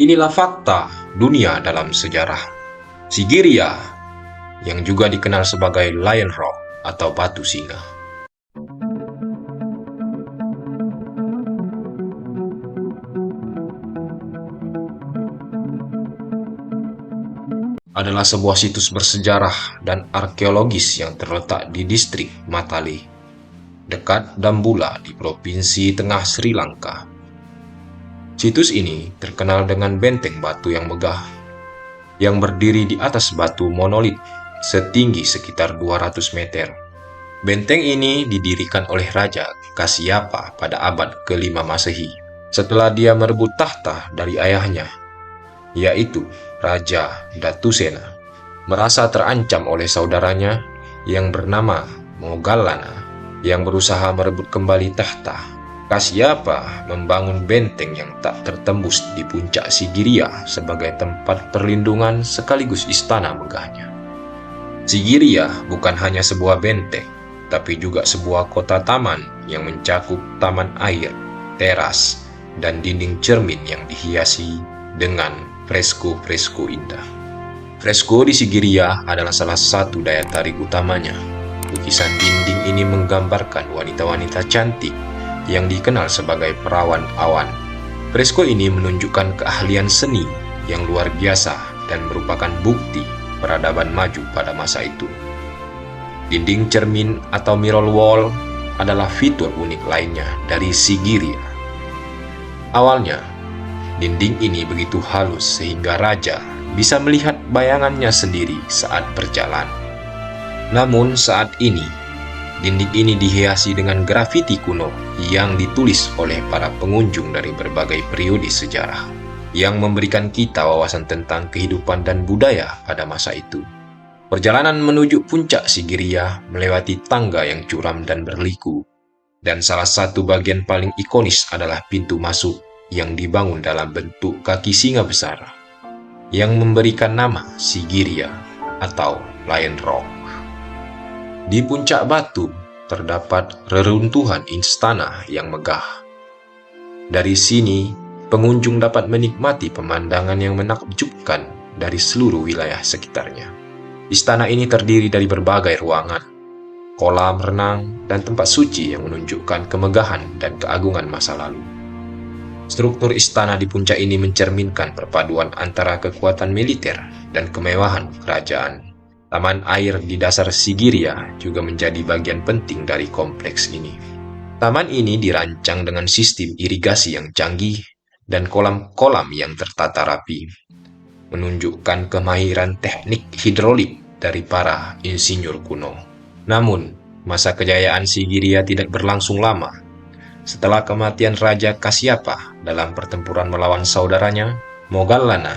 Inilah fakta dunia dalam sejarah. Sigiriya, yang juga dikenal sebagai Lion Rock atau batu singa, adalah sebuah situs bersejarah dan arkeologis yang terletak di distrik Matale, dekat Dambulla di Provinsi Tengah Sri Lanka. Situs ini terkenal dengan benteng batu yang megah, yang berdiri di atas batu monolit setinggi sekitar 200 meter. Benteng ini didirikan oleh Raja Kasyapa pada abad ke-5 Masehi, setelah dia merebut tahta dari ayahnya, yaitu Raja Datusena. Merasa terancam oleh saudaranya yang bernama Moggallana yang berusaha merebut kembali tahta, Kasyapa membangun benteng yang tak tertembus di puncak Sigiriya sebagai tempat perlindungan sekaligus istana megahnya. Sigiriya bukan hanya sebuah benteng, tapi juga sebuah kota taman yang mencakup taman air, teras, dan dinding cermin yang dihiasi dengan fresko-fresko indah. Fresko di Sigiriya adalah salah satu daya tarik utamanya. Lukisan dinding ini menggambarkan wanita-wanita cantik yang dikenal sebagai perawan awan. Fresko ini menunjukkan keahlian seni yang luar biasa dan merupakan bukti peradaban maju pada masa itu. Dinding cermin atau mirror wall adalah fitur unik lainnya dari Sigiriya. Awalnya, dinding ini begitu halus sehingga raja bisa melihat bayangannya sendiri saat berjalan. Namun saat ini, dinding ini dihiasi dengan grafiti kuno yang ditulis oleh para pengunjung dari berbagai periode sejarah, yang memberikan kita wawasan tentang kehidupan dan budaya pada masa itu. Perjalanan menuju puncak Sigiriya melewati tangga yang curam dan berliku, dan salah satu bagian paling ikonis adalah pintu masuk yang dibangun dalam bentuk kaki singa besar, yang memberikan nama Sigiriya atau Lion Rock. Di puncak batu terdapat reruntuhan istana yang megah. Dari sini, pengunjung dapat menikmati pemandangan yang menakjubkan dari seluruh wilayah sekitarnya. Istana ini terdiri dari berbagai ruangan, kolam renang, dan tempat suci yang menunjukkan kemegahan dan keagungan masa lalu. Struktur istana di puncak ini mencerminkan perpaduan antara kekuatan militer dan kemewahan kerajaan. Taman air di dasar Sigiriya juga menjadi bagian penting dari kompleks ini. Taman ini dirancang dengan sistem irigasi yang canggih dan kolam-kolam yang tertata rapi, menunjukkan kemahiran teknik hidrolik dari para insinyur kuno. Namun, masa kejayaan Sigiriya tidak berlangsung lama. Setelah kematian Raja Kasyapa dalam pertempuran melawan saudaranya, Moggallana,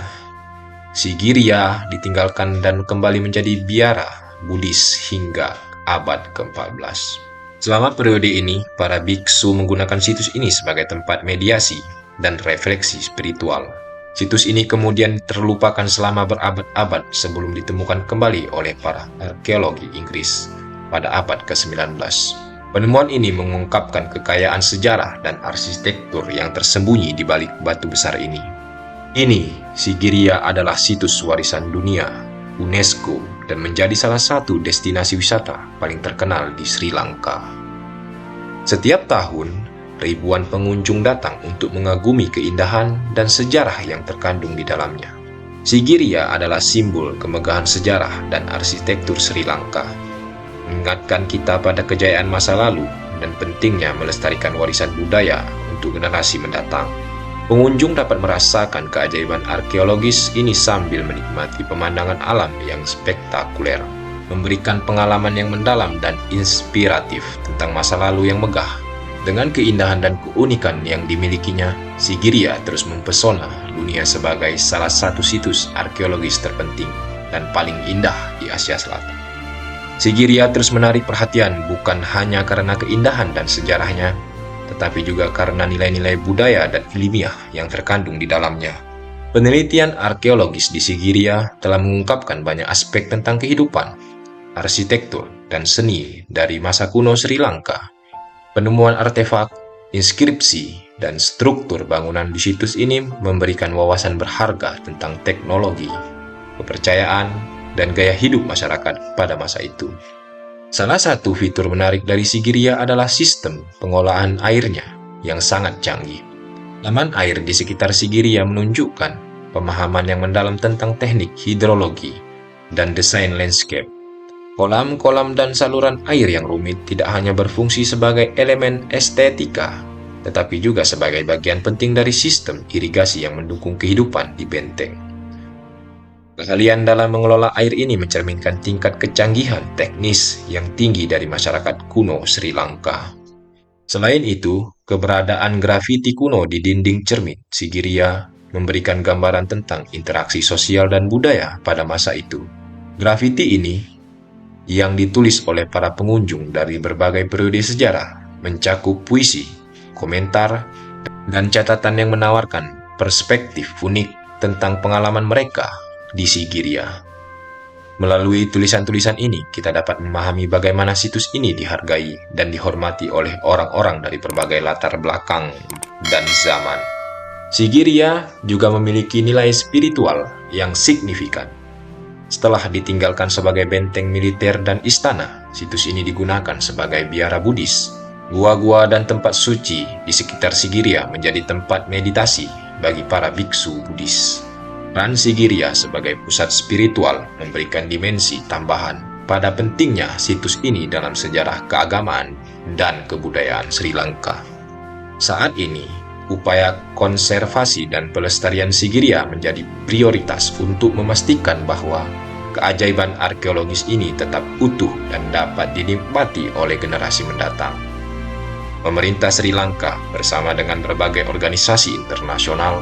Sigiriya ditinggalkan dan kembali menjadi biara Buddhis hingga abad ke-14. Selama periode ini, para biksu menggunakan situs ini sebagai tempat mediasi dan refleksi spiritual. Situs ini kemudian terlupakan selama berabad-abad sebelum ditemukan kembali oleh para arkeologi Inggris pada abad ke-19. Penemuan ini mengungkapkan kekayaan sejarah dan arsitektur yang tersembunyi di balik batu besar ini. Ini, Sigiriya adalah situs warisan dunia UNESCO dan menjadi salah satu destinasi wisata paling terkenal di Sri Lanka. Setiap tahun, ribuan pengunjung datang untuk mengagumi keindahan dan sejarah yang terkandung di dalamnya. Sigiriya adalah simbol kemegahan sejarah dan arsitektur Sri Lanka, mengingatkan kita pada kejayaan masa lalu dan pentingnya melestarikan warisan budaya untuk generasi mendatang. Pengunjung dapat merasakan keajaiban arkeologis ini sambil menikmati pemandangan alam yang spektakuler, memberikan pengalaman yang mendalam dan inspiratif tentang masa lalu yang megah. Dengan keindahan dan keunikan yang dimilikinya, Sigiriya terus mempesona dunia sebagai salah satu situs arkeologis terpenting dan paling indah di Asia Selatan. Sigiriya terus menarik perhatian bukan hanya karena keindahan dan sejarahnya, tetapi juga karena nilai-nilai budaya dan ilmiah yang terkandung di dalamnya. Penelitian arkeologis di Sigiriya telah mengungkapkan banyak aspek tentang kehidupan, arsitektur, dan seni dari masa kuno Sri Lanka. Penemuan artefak, inskripsi, dan struktur bangunan di situs ini memberikan wawasan berharga tentang teknologi, kepercayaan, dan gaya hidup masyarakat pada masa itu. Salah satu fitur menarik dari Sigiriya adalah sistem pengolahan airnya yang sangat canggih. Laman air di sekitar Sigiriya menunjukkan pemahaman yang mendalam tentang teknik hidrologi dan desain landscape. Kolam-kolam dan saluran air yang rumit tidak hanya berfungsi sebagai elemen estetika, tetapi juga sebagai bagian penting dari sistem irigasi yang mendukung kehidupan di benteng. Keahlian dalam mengelola air ini mencerminkan tingkat kecanggihan teknis yang tinggi dari masyarakat kuno Sri Lanka. Selain itu, keberadaan grafiti kuno di dinding cermin Sigiriya memberikan gambaran tentang interaksi sosial dan budaya pada masa itu. Grafiti ini yang ditulis oleh para pengunjung dari berbagai periode sejarah, mencakup puisi, komentar, dan catatan yang menawarkan perspektif unik tentang pengalaman mereka di Sigiriya. Melalui tulisan-tulisan ini, kita dapat memahami bagaimana situs ini dihargai dan dihormati oleh orang-orang dari berbagai latar belakang dan zaman. Sigiriya juga memiliki nilai spiritual yang signifikan. Setelah ditinggalkan sebagai benteng militer dan istana, situs ini digunakan sebagai biara Buddhis. Gua-gua dan tempat suci di sekitar Sigiriya menjadi tempat meditasi bagi para biksu Buddhis. Peran Sigiriya sebagai pusat spiritual memberikan dimensi tambahan pada pentingnya situs ini dalam sejarah keagamaan dan kebudayaan Sri Lanka. Saat ini, upaya konservasi dan pelestarian Sigiriya menjadi prioritas untuk memastikan bahwa keajaiban arkeologis ini tetap utuh dan dapat dinikmati oleh generasi mendatang. Pemerintah Sri Lanka bersama dengan berbagai organisasi internasional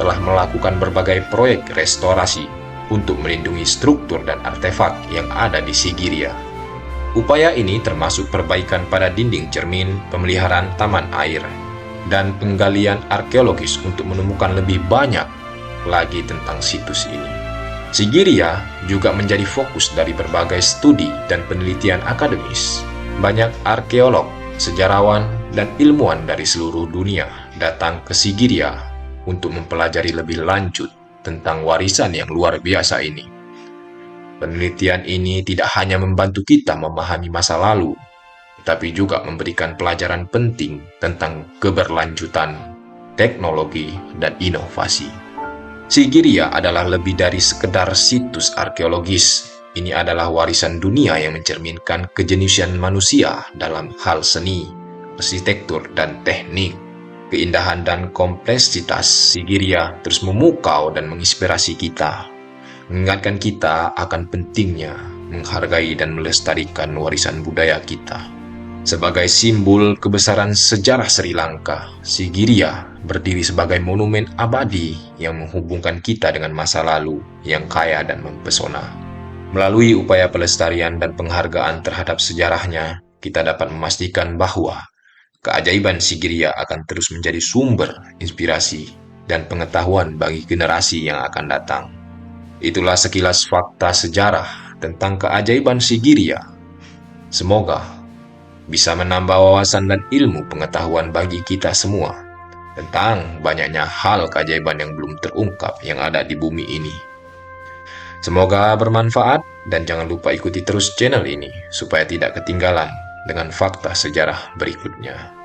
telah melakukan berbagai proyek restorasi untuk melindungi struktur dan artefak yang ada di Sigiriya. Upaya ini termasuk perbaikan pada dinding cermin, pemeliharaan taman air, dan penggalian arkeologis untuk menemukan lebih banyak lagi tentang situs ini. Sigiriya juga menjadi fokus dari berbagai studi dan penelitian akademis. Banyak arkeolog, sejarawan, dan ilmuwan dari seluruh dunia datang ke Sigiriya untuk mempelajari lebih lanjut tentang warisan yang luar biasa ini. Penelitian ini tidak hanya membantu kita memahami masa lalu, tetapi juga memberikan pelajaran penting tentang keberlanjutan, teknologi, dan inovasi. Sigiriya adalah lebih dari sekedar situs arkeologis. Ini adalah warisan dunia yang mencerminkan kejeniusan manusia dalam hal seni, arsitektur, dan teknik. Keindahan dan kompleksitas Sigiriya terus memukau dan menginspirasi kita, mengingatkan kita akan pentingnya menghargai dan melestarikan warisan budaya kita. Sebagai simbol kebesaran sejarah Sri Lanka, Sigiriya berdiri sebagai monumen abadi yang menghubungkan kita dengan masa lalu yang kaya dan mempesona. Melalui upaya pelestarian dan penghargaan terhadap sejarahnya, kita dapat memastikan bahwa keajaiban Sigiriya akan terus menjadi sumber inspirasi dan pengetahuan bagi generasi yang akan datang. Itulah sekilas fakta sejarah tentang keajaiban Sigiriya. Semoga bisa menambah wawasan dan ilmu pengetahuan bagi kita semua tentang banyaknya hal keajaiban yang belum terungkap yang ada di bumi ini. Semoga bermanfaat dan jangan lupa ikuti terus channel ini supaya tidak ketinggalan dengan fakta sejarah berikutnya.